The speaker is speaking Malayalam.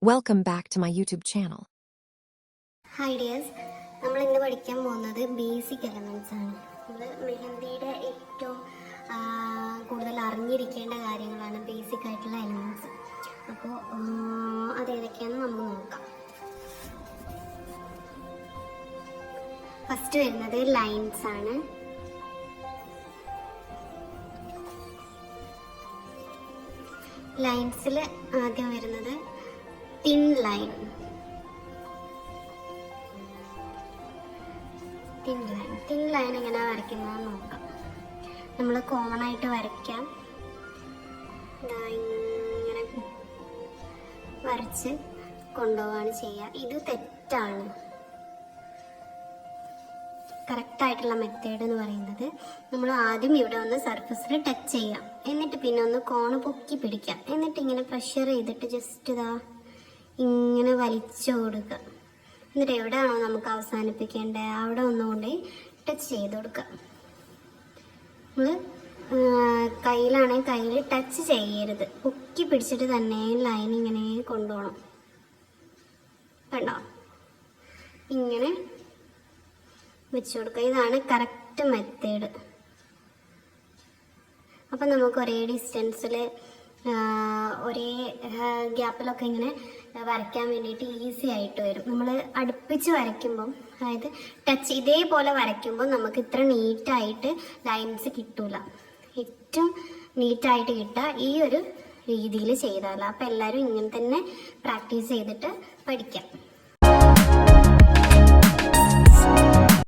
Welcome back to my YouTube channel. Hi dears, നമ്മൾ ഇന്ന് പഠിക്കാൻ പോകുന്നത് ബേസിക് എലമെന്റ്സ് ആണ്. നമ്മൾ മെഹന്തിയുടെ ഏറ്റവും കൂടുതൽ അറിഞ്ഞിരിക്കേണ്ട കാര്യങ്ങളാണ് ബേസിക് ആയിട്ടുള്ള എലമെന്റ്സ്. അപ്പോൾ അതേതൊക്കെയാണെന്ന് നമുക്ക് നോക്കാം. ഫസ്റ്റ് വരുന്നത് ലൈൻസ് ആണ്. ലൈൻസിൽ ആദ്യം വരുന്നത് തിൻ ലൈൻ. തിൻ ലൈൻ എങ്ങനെ വരയ്ക്കുന്നതെന്ന് നോക്കാം. നമ്മൾ കോമൺ ആയിട്ട് വരയ്ക്കാം. ഇങ്ങനെ വരച്ച് കൊണ്ടുപോവാണ് ചെയ്യുക. ഇത് തെറ്റാണ്. കറക്റ്റായിട്ടുള്ള മെത്തേഡ് എന്ന് പറയുന്നത് നമ്മൾ ആദ്യം ഇവിടെ ഒന്ന് സർഫസിൽ ടച്ച് ചെയ്യാം, എന്നിട്ട് പിന്നെ ഒന്ന് കോണ് പൊക്കി പിടിക്കാം, എന്നിട്ട് ഇങ്ങനെ പ്രഷർ ചെയ്തിട്ട് ജസ്റ്റ് ഇങ്ങനെ വലിച്ചു കൊടുക്കുക. എന്നിട്ട് എവിടെയാണോ നമുക്ക് അവസാനിപ്പിക്കേണ്ടത് അവിടെ ഒന്നുകൊണ്ട് ടച്ച് ചെയ്ത് കൊടുക്കുക. നമ്മൾ കയ്യിലാണെങ്കിൽ കയ്യിൽ ടച്ച് ചെയ്യരുത്, പൊക്കി പിടിച്ചിട്ട് തന്നെ ലൈൻ ഇങ്ങനെ കൊണ്ടുപോകണം. കണ്ടോ, ഇങ്ങനെ വെച്ച് കൊടുക്കുക. ഇതാണ് കറക്റ്റ് മെത്തേഡ്. അപ്പം നമുക്ക് ഒരേ ഡിസ്റ്റൻസിൽ ഒരേ ഗ്യാപ്പിലൊക്കെ ഇങ്ങനെ വരയ്ക്കാൻ വേണ്ടിയിട്ട് ഈസി ആയിട്ട് വരും. നമ്മൾ അടുപ്പിച്ച് വരയ്ക്കുമ്പം, അതായത് ടച്ച് ഇതേപോലെ വരയ്ക്കുമ്പോൾ നമുക്ക് ഇത്ര നീറ്റായിട്ട് ലൈൻസ് കിട്ടൂല. ഏറ്റവും നീറ്റായിട്ട് കിട്ടുക ഈ ഒരു രീതിയിൽ ചെയ്താൽ. അപ്പം എല്ലാവരും ഇങ്ങനെ തന്നെ പ്രാക്ടീസ് ചെയ്തിട്ട് പഠിക്കാം.